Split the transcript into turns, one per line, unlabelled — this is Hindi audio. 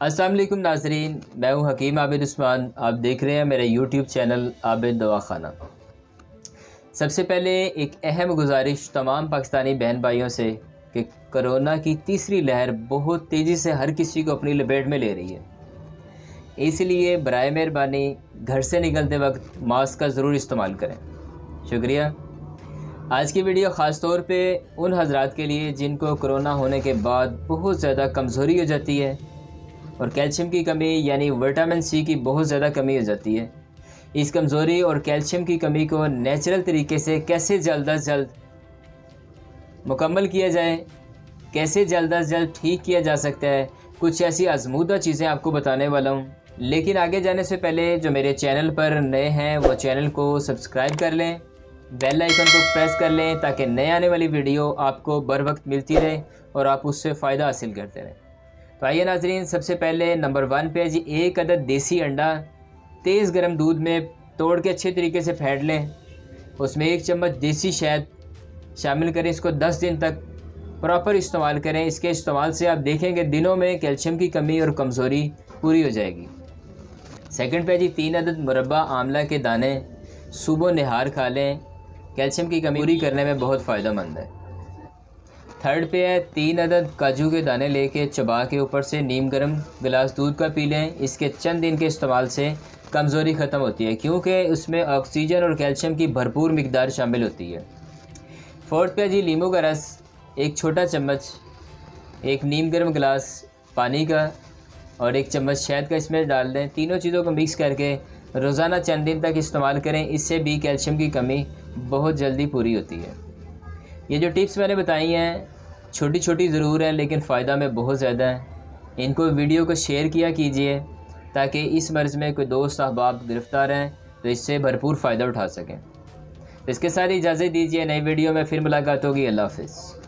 अस्सलाम वालेकुम नाजरीन, मैं हूं हकीम आबिद उस्मान। आप देख रहे हैं मेरे यूट्यूब चैनल आबिद दवाखाना। सबसे पहले एक अहम गुजारिश तमाम पाकिस्तानी बहन भाइयों से कि कोरोना की तीसरी लहर बहुत तेज़ी से हर किसी को अपनी लपेट में ले रही है, इसलिए बराए मेहरबानी घर से निकलते वक्त मास्क का ज़रूर इस्तेमाल करें। शुक्रिया। आज की वीडियो ख़ास तौर पे उन हजरात के लिए जिनको कोरोना होने के बाद बहुत ज़्यादा कमज़ोरी हो जाती है और कैल्शियम की कमी यानी विटामिन सी की बहुत ज़्यादा कमी हो जाती है। इस कमज़ोरी और कैल्शियम की कमी को नेचुरल तरीके से कैसे जल्द अज जल्द मुकम्मल किया जाए, कैसे जल्द अज जल्द ठीक किया जा सकता है, कुछ ऐसी आजमूदा चीज़ें आपको बताने वाला हूँ। लेकिन आगे जाने से पहले जो मेरे चैनल पर नए हैं वो चैनल को सब्सक्राइब कर लें, बेल आइकन को प्रेस कर लें ताकि नए आने वाली वीडियो आपको बर वक्त मिलती रहे और आप उससे फ़ायदा हासिल करते रहें। तो आइए नाजरीन, सबसे पहले नंबर 1 पे जी एक अदद देसी अंडा तेज़ गर्म दूध में तोड़ के अच्छे तरीके से फेंट लें। उसमें 1 चम्मच देसी शहद शामिल करें। इसको 10 दिन तक प्रॉपर इस्तेमाल करें। इसके इस्तेमाल से आप देखेंगे दिनों में कैल्शियम की कमी और कमज़ोरी पूरी हो जाएगी। सेकंड पे जी 3 अदद मुरब्बा आंवला के दाने सुबह निहार खा लें, कैल्शियम की कमी पूरी करने में बहुत फ़ायदेमंद है। थर्ड पे है 3 अदद काजू के दाने लेके चबा के ऊपर से नीम गर्म गिलास दूध का पी लें। इसके चंद दिन के इस्तेमाल से कमज़ोरी ख़त्म होती है क्योंकि उसमें ऑक्सीजन और कैल्शियम की भरपूर मिकदार शामिल होती है। फोर्थ पे जी नींबू का रस 1 छोटा चम्मच, 1 नीम गर्म गिलास पानी का और 1 चम्मच शहद का इसमें डाल दें। तीनों चीज़ों को मिक्स करके रोज़ाना चंद दिन तक इस्तेमाल करें। इससे भी कैल्शियम की कमी बहुत जल्दी पूरी होती है। ये जो टिप्स मैंने बताई हैं छोटी छोटी ज़रूर हैं लेकिन फ़ायदा में बहुत ज़्यादा है। इनको वीडियो को शेयर किया कीजिए ताकि इस मर्ज़ में कोई दोस्त अहबाब गिरफ़्तार हैं तो इससे भरपूर फ़ायदा उठा सकें। तो इसके साथ इजाज़त दीजिए, नई वीडियो में फिर मुलाकात होगी। अल्लाह हाफ़िज़।